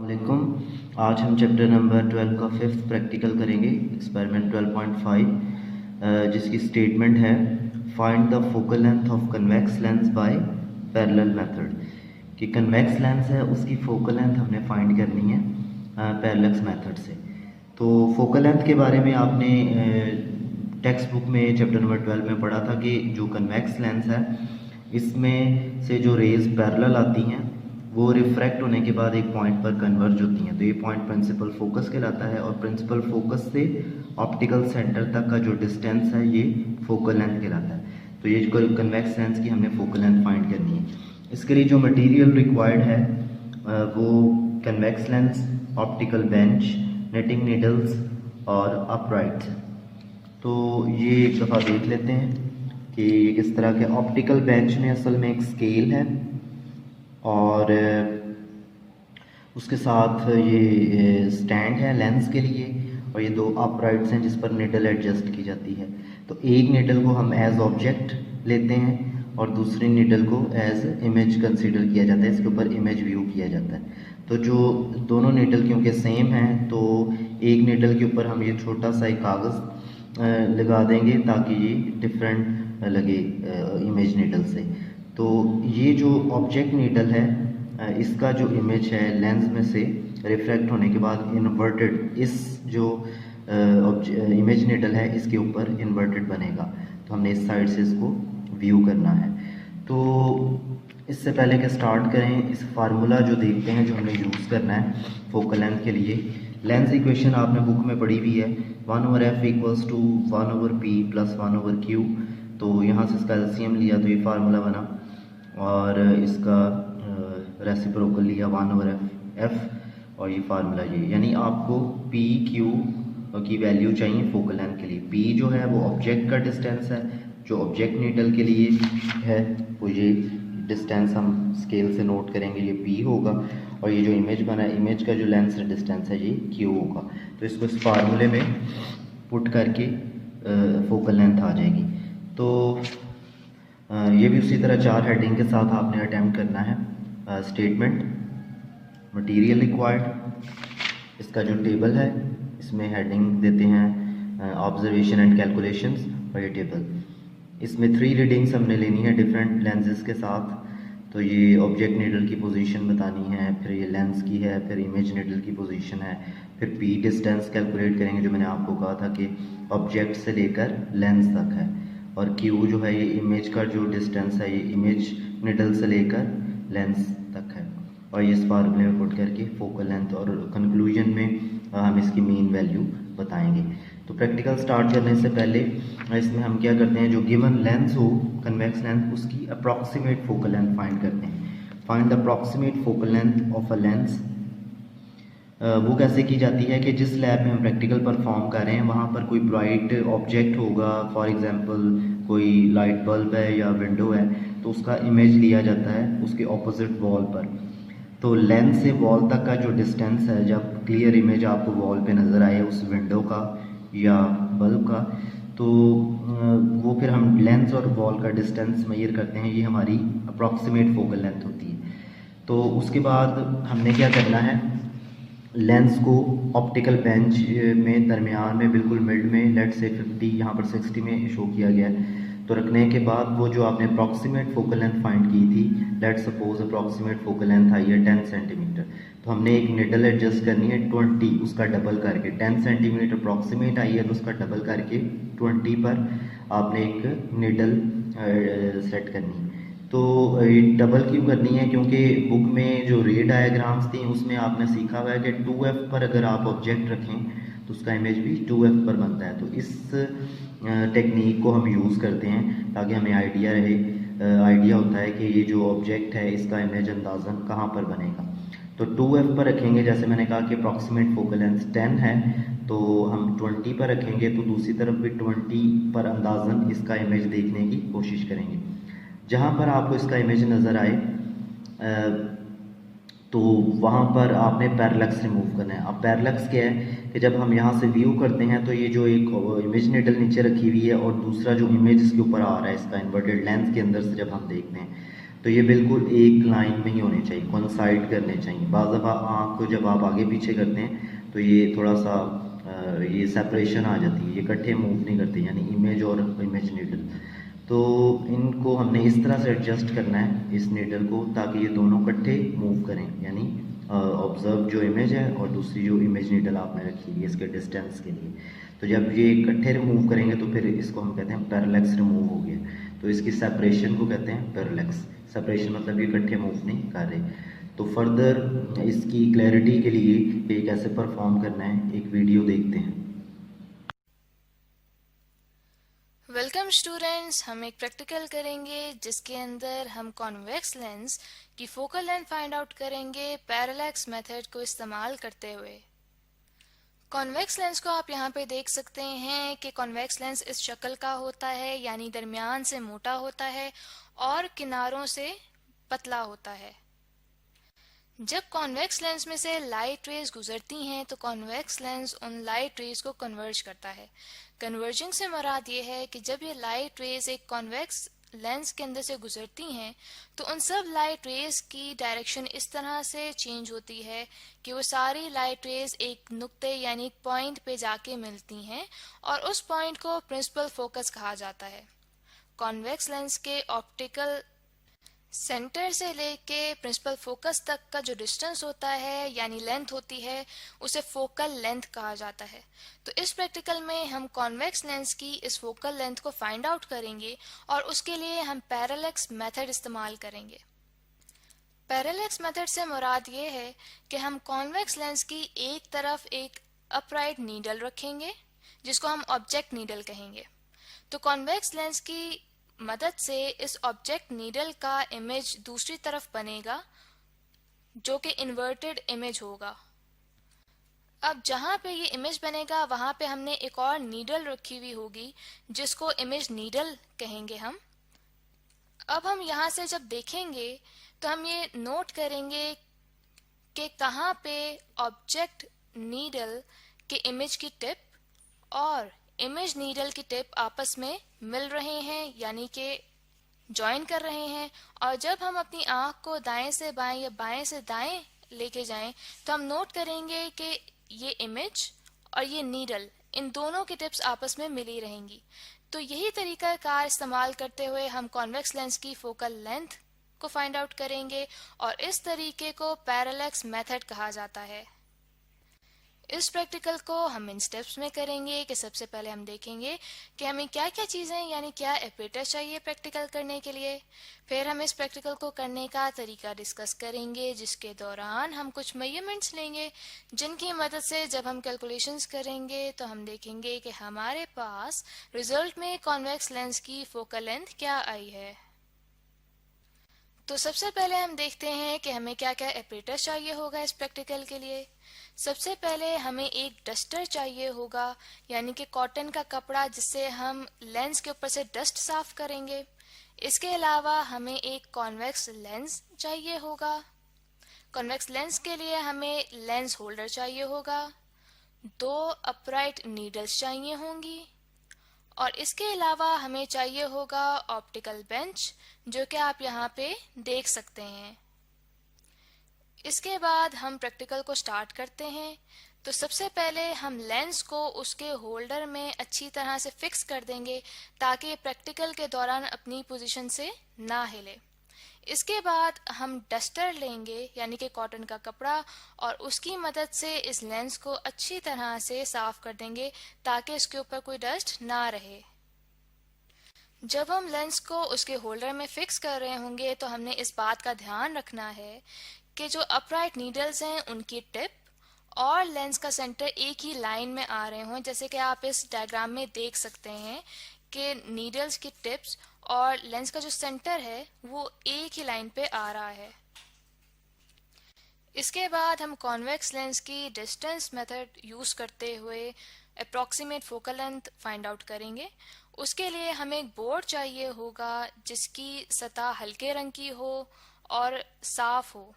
वालेकुम। आज हम चैप्टर नंबर 12 का फिफ्थ प्रैक्टिकल करेंगे, एक्सपेरिमेंट 12.5, जिसकी स्टेटमेंट है find the focal length of convex lens by parallel method. कि कन्वेक्स लेंस है उसकी फोकल लेंथ हमने फाइंड करनी है पैरेलल मेथड से। तो फोकल लेंथ के बारे में आपने टेक्स्ट बुक में चैप्टर नंबर 12 में पढ़ा था कि जो कन्वेक्स लेंस है इसमें से जो रेज पैरेलल आती हैं वो रिफ्रैक्ट होने के बाद एक पॉइंट पर कन्वर्ज होती हैं। तो ये पॉइंट प्रिंसिपल फोकस कहलाता है और प्रिंसिपल फोकस से ऑप्टिकल सेंटर तक का जो डिस्टेंस है ये फोकल लेंथ कहलाता है। तो ये जो कन्वेक्स लेंस की हमने फोकल लेंथ फाइंड करनी है। इसके लिए जो मटेरियल रिक्वायर्ड है वो convex lens, optical bench, netting needles और अपराइट। तो ये एक दफ़ा देख लेते हैं कि ये किस तरह के। ऑप्टिकल बेंच में असल में एक स्केल है और उसके साथ ये स्टैंड है लेंस के लिए और ये दो अपराइट्स हैं जिस पर निडल एडजस्ट की जाती है। तो एक निडल को हम एज ऑब्जेक्ट लेते हैं और दूसरी निडल को एज इमेज कंसीडर किया जाता है, इसके ऊपर इमेज व्यू किया जाता है। तो जो दोनों निडल क्योंकि सेम हैं तो एक निडल के ऊपर हम ये छोटा सा एक कागज़ लगा देंगे ताकि ये डिफरेंट लगे इमेज निडल से। तो ये जो ऑब्जेक्ट नीडल है इसका जो इमेज है लेंस में से रिफ्रैक्ट होने के बाद इन्वर्टेड, इस जो इमेज नीडल है इसके ऊपर इन्वर्टेड बनेगा। तो हमने इस साइड से इसको व्यू करना है। तो इससे पहले कि स्टार्ट करें, इस फार्मूला जो देखते हैं जो हमने यूज़ करना है फोकल लेंथ के लिए। लेंस इक्वेशन आपने बुक में पढ़ी हुई है, 1/f equals to 1/p plus 1/q। तो यहाँ से इसका एलसीएम लिया तो ये फार्मूला बना और इसका रेसिप्रोकल लिया 1/f और ये फार्मूला ये, यानी आपको पी क्यू की वैल्यू चाहिए फोकल लेंथ के लिए। पी जो है वो ऑब्जेक्ट का डिस्टेंस है, जो ऑब्जेक्ट नीडल के लिए है वो ये डिस्टेंस हम स्केल से नोट करेंगे, ये पी होगा। और ये जो इमेज बना है, इमेज का जो लेंस से डिस्टेंस है ये क्यू होगा। तो इसको इस फार्मूले में पुट करके फोकल लेंथ आ जाएगी। तो ये भी उसी तरह 4 हेडिंग के साथ आपने अटैम्प्ट करना है। स्टेटमेंट, मटेरियल रिक्वायर्ड, इसका जो टेबल है इसमें हेडिंग देते हैं ऑब्जर्वेशन एंड कैलकुलेशंस और ये टेबल। इसमें 3 रीडिंग्स हमने लेनी है डिफरेंट लेंसेज के साथ। तो ये ऑब्जेक्ट नीडल की पोजीशन बतानी है, फिर ये लेंस की है, फिर इमेज नीडल की पोजीशन है, फिर पी डिस्टेंस कैलकुलेट करेंगे जो मैंने आपको कहा था कि ऑब्जेक्ट से लेकर लेंस तक है। और क्यू जो है ये इमेज का जो डिस्टेंस है, ये इमेज नीडल से लेकर लेंस तक है। और ये इस फार्मूले में पुट करके फोकल लेंथ और कंक्लूजन में हम इसकी मीन वैल्यू बताएंगे। तो प्रैक्टिकल स्टार्ट करने से पहले इसमें हम क्या करते हैं, जो गिवन लेंस हो कन्वेक्स लेंस उसकी अप्रॉक्सीमेट फोकल लेंथ फाइंड करते हैं। Find the approximate focal length of a lens. वो कैसे की जाती है कि जिस लैब में हम प्रैक्टिकल परफॉर्म कर रहे हैं वहाँ पर कोई ब्राइट ऑब्जेक्ट होगा, फॉर एग्जांपल कोई लाइट बल्ब है या विंडो है, तो उसका इमेज लिया जाता है उसके ऑपोजिट वॉल पर। तो लेंस से वॉल तक का जो डिस्टेंस है, जब क्लियर इमेज आपको वॉल पे नज़र आए उस विंडो का या बल्ब का, तो वो फिर हम लेंस और वॉल का डिस्टेंस मेजर करते हैं। ये हमारी अप्रॉक्सीमेट फोकल लेंथ होती है। तो उसके बाद हमने क्या करना है, लेंस को ऑप्टिकल बेंच में दरमियान में बिल्कुल मिड में, लेट से 50, यहाँ पर 60 में शो किया गया है, तो रखने के बाद वो जो आपने अप्रॉक्सीमेट फोकल लेंथ फाइंड की थी, let suppose approximate focal length आई है 10 सेंटीमीटर, तो हमने एक निडल एडजस्ट करनी है 20, उसका डबल करके 10 सेंटीमीटर अप्रॉक्सीमेट आई है तो उसका डबल करके 20 पर आपने एक निडल सेट करनी है। तो ये डबल क्यों करनी है, क्योंकि बुक में जो रे डायग्राम्स थी उसमें आपने सीखा हुआ है कि 2f पर अगर आप ऑब्जेक्ट रखें तो उसका इमेज भी 2f पर बनता है। तो इस टेक्निक को हम यूज़ करते हैं ताकि हमें आइडिया होता है कि ये जो ऑब्जेक्ट है इसका इमेज अंदाज़न कहाँ पर बनेगा। तो 2f पर रखेंगे, जैसे मैंने कहा कि अप्रॉक्सीमेट फोकल लेंथ 10 है तो हम 20 पर रखेंगे, तो दूसरी तरफ भी 20 पर अंदाज़न इसका इमेज देखने की कोशिश करेंगे। जहाँ पर आपको इसका इमेज नज़र आए तो वहाँ पर आपने पैरेलक्स रिमूव करना है। अब पैरेलक्स क्या है कि जब हम यहाँ से व्यू करते हैं तो ये जो एक इमेज निडल नीचे रखी हुई है और दूसरा जो इमेज इसके ऊपर आ रहा है इसका इन्वर्टेड लेंस के अंदर से जब हम देखते हैं तो ये बिल्कुल एक लाइन में ही होने चाहिए, कोइंसाइड करने चाहिए। बाज़ दफ़ा आँख को जब आप आगे पीछे करते हैं तो ये थोड़ा सा ये सेपरेशन आ जाती है, ये इकट्ठे मूव नहीं करते, यानी इमेज और इमेज नीडल। तो इनको हमने इस तरह से एडजस्ट करना है इस नीडल को, ताकि ये दोनों इकट्ठे मूव करें, यानी ऑब्जर्व जो इमेज है और दूसरी जो इमेज नीडल आपने रखी है इसके डिस्टेंस के लिए। तो जब ये इकट्ठे रिमूव करेंगे तो फिर इसको हम कहते हैं पैरेलैक्स रिमूव हो गया। तो इसकी सेपरेशन को कहते हैं पैरेलैक्स। सेपरेशन मतलब ये इकट्ठे मूव नहीं कर रहे। तो फर्दर इसकी क्लैरिटी के लिए ये कैसे परफॉर्म करना है एक वीडियो देखते हैं। वेलकम स्टूडेंट्स, हम एक प्रैक्टिकल करेंगे जिसके अंदर हम कॉन्वेक्स लेंस की फोकल लेंथ फाइंड आउट करेंगे पैरेलैक्स मेथड को इस्तेमाल करते हुए। कॉन्वेक्स लेंस को आप यहाँ पे देख सकते हैं कि कॉन्वेक्स लेंस इस शक्ल का होता है, यानी दरमियान से मोटा होता है और किनारों से पतला होता है। जब कॉन्वेक्स लेंस में से लाइट रेज गुजरती हैं तो कॉन्वेक्स लेंस उन लाइट रेज को कन्वर्ज करता है। कन्वर्जिंग से मुराद ये है कि जब ये लाइट रेज एक कॉन्वेक्स लेंस के अंदर से गुजरती हैं तो उन सब लाइट रेज की डायरेक्शन इस तरह से चेंज होती है कि वो सारी लाइट रेज एक नुक्ते यानी एक पॉइंट पे जाके मिलती हैं और उस पॉइंट को प्रिंसिपल फोकस कहा जाता है। कॉन्वेक्स लेंस के ऑप्टिकल सेंटर से लेके प्रिंसिपल फोकस तक का जो डिस्टेंस होता है यानी लेंथ होती है उसे फोकल लेंथ कहा जाता है। तो इस प्रैक्टिकल में हम कॉन्वेक्स लेंस की इस फोकल लेंथ को फाइंड आउट करेंगे और उसके लिए हम पैरेलैक्स मेथड इस्तेमाल करेंगे। पैरेलैक्स मेथड से मुराद ये है कि हम कॉन्वेक्स लेंस की एक तरफ एक अपराइट नीडल रखेंगे जिसको हम ऑब्जेक्ट नीडल कहेंगे। तो कॉन्वेक्स लेंस की मदद से इस ऑब्जेक्ट नीडल का इमेज दूसरी तरफ बनेगा जो कि इन्वर्टेड इमेज होगा। अब जहां पे ये इमेज बनेगा वहां पे हमने एक और नीडल रखी हुई होगी जिसको इमेज नीडल कहेंगे हम। अब हम यहाँ से जब देखेंगे तो हम ये नोट करेंगे कि कहाँ पे ऑब्जेक्ट नीडल के इमेज की टिप और इमेज नीडल की टिप आपस में मिल रहे हैं, यानी कि ज्वाइन कर रहे हैं। और जब हम अपनी आंख को दाएं से बाएं या बाएं से दाएं लेके जाएं तो हम नोट करेंगे कि ये इमेज और ये नीडल इन दोनों की टिप्स आपस में मिली रहेंगी। तो यही तरीका कार इस्तेमाल करते हुए हम कॉन्वेक्स लेंस की फोकल लेंथ को फाइंड आउट करेंगे और इस तरीके को पैरेलैक्स मेथड कहा जाता है। इस प्रैक्टिकल को हम इन स्टेप्स में करेंगे कि सबसे पहले हम देखेंगे कि हमें क्या क्या चीज़ें यानी क्या एपरेटस चाहिए प्रैक्टिकल करने के लिए। फिर हम इस प्रैक्टिकल को करने का तरीका डिस्कस करेंगे जिसके दौरान हम कुछ मेजरमेंट्स लेंगे जिनकी मदद से जब हम कैलकुलेशंस करेंगे तो हम देखेंगे कि हमारे पास रिजल्ट में कॉन्वेक्स लेंस की फोकल लेंथ क्या आई है। तो सबसे पहले हम देखते हैं कि हमें क्या क्या एपरेटस चाहिए होगा इस प्रैक्टिकल के लिए। सबसे पहले हमें एक डस्टर चाहिए होगा, यानी कि कॉटन का कपड़ा जिससे हम लेंस के ऊपर से डस्ट साफ करेंगे। इसके अलावा हमें एक कॉन्वेक्स लेंस चाहिए होगा। कॉन्वेक्स लेंस के लिए हमें लेंस होल्डर चाहिए होगा। 2 अपराइट नीडल्स चाहिए होंगी और इसके अलावा हमें चाहिए होगा ऑप्टिकल बेंच जो कि आप यहाँ पे देख सकते हैं। इसके बाद हम प्रैक्टिकल को स्टार्ट करते हैं। तो सबसे पहले हम लेंस को उसके होल्डर में अच्छी तरह से फिक्स कर देंगे ताकि प्रैक्टिकल के दौरान अपनी पोजीशन से ना हिले। इसके बाद हम डस्टर लेंगे यानी कि कॉटन का कपड़ा और उसकी मदद से इस लेंस को अच्छी तरह से साफ कर देंगे ताकि इसके ऊपर कोई डस्ट ना रहे। जब हम लेंस को उसके होल्डर में फिक्स कर रहे होंगे तो हमने इस बात का ध्यान रखना है कि जो अपराइट नीडल्स हैं उनकी टिप और लेंस का सेंटर एक ही लाइन में आ रहे हों। जैसे कि आप इस डायग्राम में देख सकते हैं कि नीडल्स की टिप्स और लेंस का जो सेंटर है वो एक ही लाइन पे आ रहा है। इसके बाद हम कॉन्वेक्स लेंस की डिस्टेंस मेथड यूज करते हुए approximate focal length find out करेंगे। उसके लिए हमें एक बोर्ड चाहिए होगा जिसकी सतह हल्के रंग की हो और साफ हो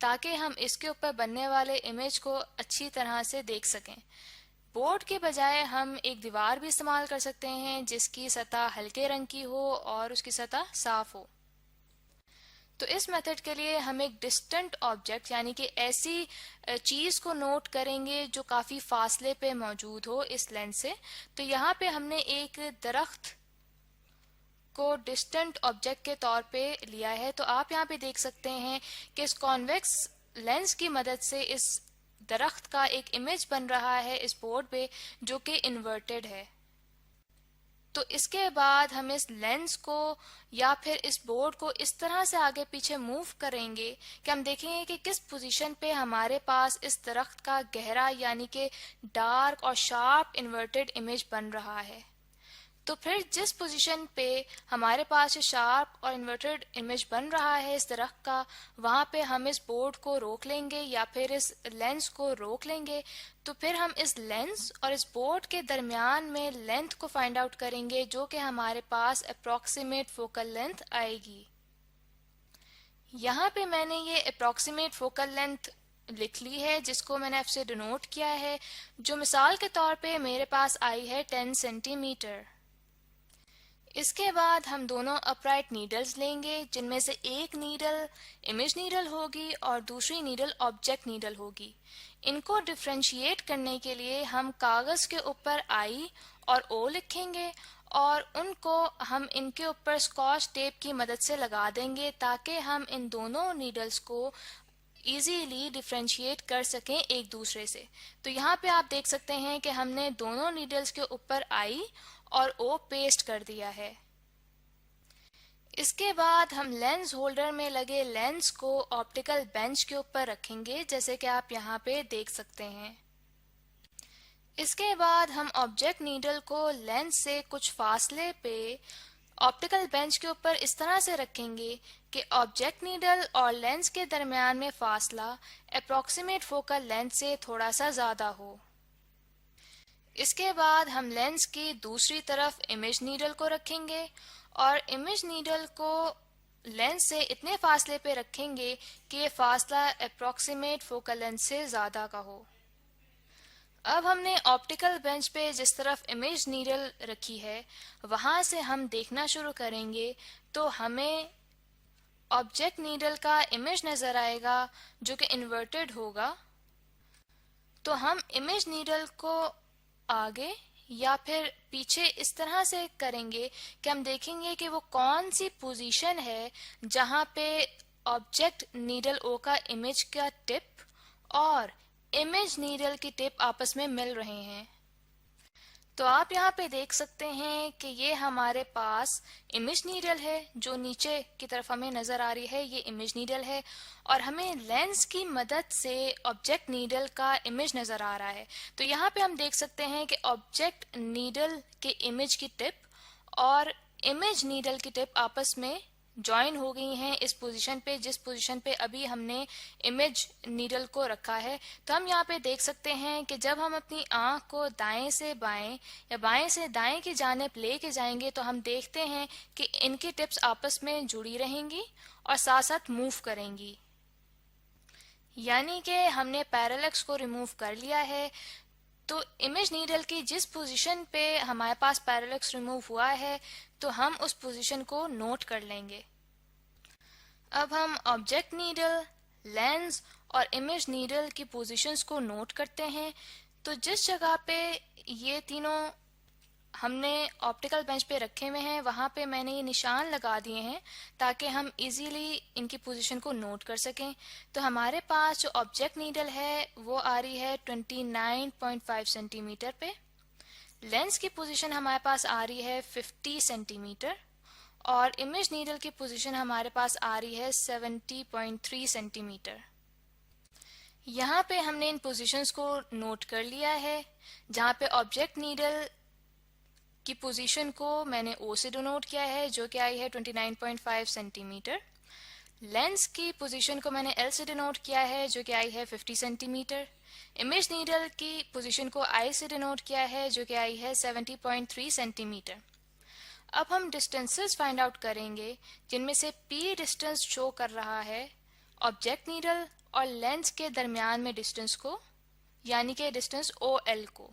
ताकि हम इसके ऊपर बनने वाले इमेज को अच्छी तरह से देख सकें। बोर्ड के बजाय हम एक दीवार भी इस्तेमाल कर सकते हैं जिसकी सतह हल्के रंग की हो और उसकी सतह साफ हो। तो इस मेथड के लिए हम एक डिस्टेंट ऑब्जेक्ट यानी कि ऐसी चीज़ को नोट करेंगे जो काफ़ी फासले पे मौजूद हो इस लेंस से। तो यहाँ पे हमने एक दरख्त को डिस्टेंट ऑब्जेक्ट के तौर पे लिया है। तो आप यहाँ पे देख सकते हैं कि इस कॉन्वेक्स लेंस की मदद से इस दरख्त का एक इमेज बन रहा है इस बोर्ड पे जो कि इन्वर्टेड है। तो इसके बाद हम इस लेंस को या फिर इस बोर्ड को इस तरह से आगे पीछे मूव करेंगे कि हम देखेंगे कि किस पोजीशन पे हमारे पास इस दरख्त का गहरा यानी कि डार्क और शार्प इन्वर्टेड इमेज बन रहा है। तो फिर जिस पोजीशन पे हमारे पास शार्प और इन्वर्टेड इमेज बन रहा है इस दरख्त का, वहाँ पे हम इस बोर्ड को रोक लेंगे या फिर इस लेंस को रोक लेंगे। तो फिर हम इस लेंस और इस बोर्ड के दरमियान में लेंथ को फाइंड आउट करेंगे जो कि हमारे पास अप्रॉक्सीमेट फोकल लेंथ आएगी। यहाँ पे मैंने ये अप्रॉक्सीमेट फोकल लेंथ लिख ली है जिसको मैंने आपसे डिनोट किया है, जो मिसाल के तौर पे मेरे पास आई है 10 सेंटीमीटर। इसके बाद हम दोनों अपराइट नीडल्स लेंगे जिनमें से एक नीडल इमेज नीडल होगी और दूसरी नीडल ऑब्जेक्ट नीडल होगी। इनको डिफरेंशिएट करने के लिए हम कागज के ऊपर आई और ओ लिखेंगे और उनको हम इनके ऊपर स्कॉच टेप की मदद से लगा देंगे ताकि हम इन दोनों नीडल्स को इजीली डिफरेंशिएट कर सकें एक दूसरे से। तो यहाँ पे आप देख सकते हैं कि हमने दोनों नीडल्स के ऊपर आई और ओ पेस्ट कर दिया है। इसके बाद हम लेंस होल्डर में लगे लेंस को ऑप्टिकल बेंच के ऊपर रखेंगे जैसे कि आप यहाँ पे देख सकते हैं। इसके बाद हम ऑब्जेक्ट नीडल को लेंस से कुछ फासले पे ऑप्टिकल बेंच के ऊपर इस तरह से रखेंगे कि ऑब्जेक्ट नीडल और लेंस के दरमियान में फासला अप्रॉक्सीमेट फोकल लेंथ से थोड़ा सा ज़्यादा हो। इसके बाद हम लेंस की दूसरी तरफ इमेज नीडल को रखेंगे और इमेज नीडल को लेंस से इतने फासले पे रखेंगे कि ये फासला अप्रॉक्सीमेट फोकल लेंथ से ज़्यादा का हो। अब हमने ऑप्टिकल बेंच पे जिस तरफ इमेज नीडल रखी है वहाँ से हम देखना शुरू करेंगे तो हमें ऑब्जेक्ट नीडल का इमेज नज़र आएगा जो कि इन्वर्टेड होगा। तो हम इमेज नीडल को आगे या फिर पीछे इस तरह से करेंगे कि हम देखेंगे कि वो कौन सी पोजीशन है जहाँ पे ऑब्जेक्ट नीडल ओ का इमेज का टिप और इमेज नीडल की टिप आपस में मिल रहे हैं। तो आप यहाँ पे देख सकते हैं कि ये हमारे पास इमेज नीडल है जो नीचे की तरफ हमें नज़र आ रही है, ये इमेज नीडल है और हमें लेंस की मदद से ऑब्जेक्ट नीडल का इमेज नज़र आ रहा है। तो यहाँ पे हम देख सकते हैं कि ऑब्जेक्ट नीडल के इमेज की टिप और इमेज नीडल की टिप आपस में ज्वाइन हो गई हैं इस पोजीशन पे जिस पोजीशन पे अभी हमने इमेज नीडल को रखा है। तो हम यहाँ पे देख सकते हैं कि जब हम अपनी आंख को दाएं से बाएं या बाएं से दाएं की जानिब लेके जाएंगे तो हम देखते हैं कि इनकी टिप्स आपस में जुड़ी रहेंगी और साथ साथ मूव करेंगी, यानी कि हमने पैरेलक्स को रिमूव कर लिया है। तो इमेज नीडल की जिस पोजीशन पे हमारे पास पैरेलक्स रिमूव हुआ है तो हम उस पोजीशन को नोट कर लेंगे। अब हम ऑब्जेक्ट नीडल, लेंस और इमेज नीडल की पोजीशंस को नोट करते हैं। तो जिस जगह पे ये तीनों हमने ऑप्टिकल बेंच पे रखे हुए हैं वहाँ पे मैंने ये निशान लगा दिए हैं ताकि हम इजीली इनकी पोजीशन को नोट कर सकें। तो हमारे पास जो ऑब्जेक्ट नीडल है वो आ रही है 29.5 सेंटीमीटर पे, लेंस की पोजीशन हमारे पास आ रही है 50 सेंटीमीटर और इमेज नीडल की पोजीशन हमारे पास आ रही है 70.3 सेंटीमीटर। यहाँ पे हमने इन पोजीशंस को नोट कर लिया है। जहाँ पे ऑब्जेक्ट नीडल की पोजीशन को मैंने O से डिनोट किया है जो कि आई है 29.5 सेंटीमीटर। लेंस की पोजीशन को मैंने L से डिनोट किया है जो कि आई है 50 सेंटीमीटर। इमेज नीडल की पोजीशन को I से डिनोट किया है जो कि आई है 70.3 सेंटीमीटर। अब हम डिस्टेंसेस फाइंड आउट करेंगे जिनमें से P डिस्टेंस शो कर रहा है ऑब्जेक्ट नीडल और लेंस के दरमियान में डिस्टेंस को, यानी कि डिस्टेंस OL को।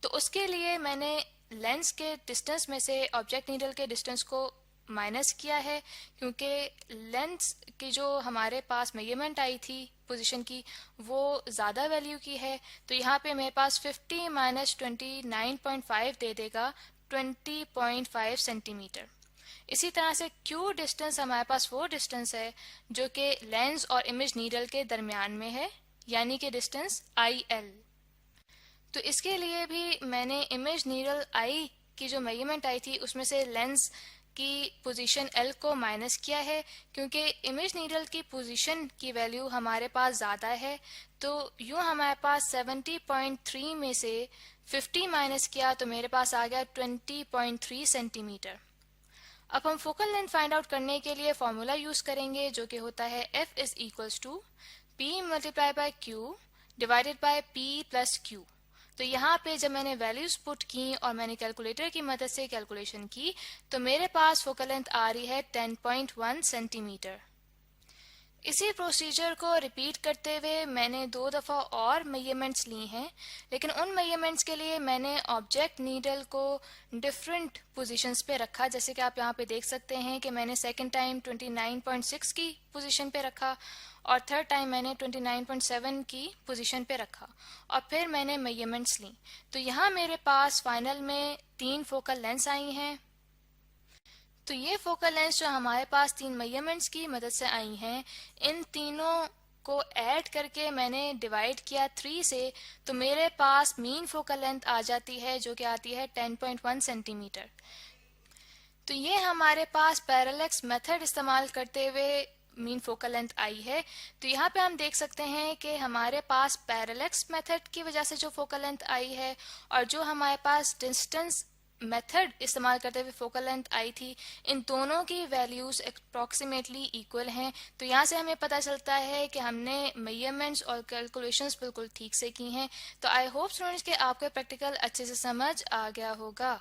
तो उसके लिए मैंने लेंस के डिस्टेंस में से ऑब्जेक्ट नीडल के डिस्टेंस को माइनस किया है क्योंकि लेंस की जो हमारे पास मेजरमेंट आई थी पोजीशन की वो ज़्यादा वैल्यू की है, तो यहाँ पे मेरे पास 50 माइनस 29.5 दे देगा 20.5 सेंटीमीटर। इसी तरह से Q डिस्टेंस हमारे पास वो डिस्टेंस है जो कि लेंस और इमेज नीडल के दरमियान में है, यानी कि डिस्टेंस IL। तो इसके लिए भी मैंने इमेज नीडल I की जो मेजरमेंट आई थी उसमें से लेंस की पोजीशन L को माइनस किया है, क्योंकि इमेज नीडल की पोजीशन की वैल्यू हमारे पास ज़्यादा है। तो यूँ हमारे पास 70.3 में से 50 माइनस किया तो मेरे पास आ गया 20.3 सेंटीमीटर। अब हम फोकल लेंथ फाइंड आउट करने के लिए फॉर्मूला यूज करेंगे जो कि होता है F is equals to P multiply by Q divided by P plus Q। तो यहाँ पे जब मैंने वैल्यूज पुट की और मैंने कैलकुलेटर की मदद से कैलकुलेशन की तो मेरे पास फोकल लेंथ आ रही है 10.1 सेंटीमीटर। इसी प्रोसीजर को रिपीट करते हुए मैंने 2 दफ़ा और मेजरमेंट्स ली हैं, लेकिन उन मेजरमेंट्स के लिए मैंने ऑब्जेक्ट नीडल को डिफरेंट पोजीशंस पे रखा। जैसे कि आप यहाँ पे देख सकते हैं कि मैंने सेकंड टाइम 29.6 की पोजीशन पे रखा और थर्ड टाइम मैंने 29.7 की पोजीशन पे रखा और फिर मैंने मेजरमेंट्स ली। तो यहाँ मेरे पास फाइनल में 3 फोकल लेंथ्स आई हैं। तो ये फोकल लेंथ जो हमारे पास 3 मेजरमेंट्स की मदद से आई हैं, इन तीनों को ऐड करके मैंने डिवाइड किया 3 से, तो मेरे पास मीन फोकल लेंथ आ जाती है जो कि आती है 10.1 सेंटीमीटर। तो ये हमारे पास पैरेलैक्स मेथड इस्तेमाल करते हुए मीन फोकल लेंथ आई है। तो यहाँ पे हम देख सकते हैं कि हमारे पास पैरेलैक्स मेथड की वजह से जो फोकल लेंथ आई है और जो हमारे पास डिस्टेंस मेथड इस्तेमाल करते हुए फोकल लेंथ आई थी, इन दोनों की वैल्यूज अप्रॉक्सीमेटली इक्वल हैं। तो यहाँ से हमें पता चलता है कि हमने मेजरमेंट्स और कैलकुलेशंस बिल्कुल ठीक से की हैं। तो आई होप स्टूडेंट्स कि आपको प्रैक्टिकल अच्छे से समझ आ गया होगा।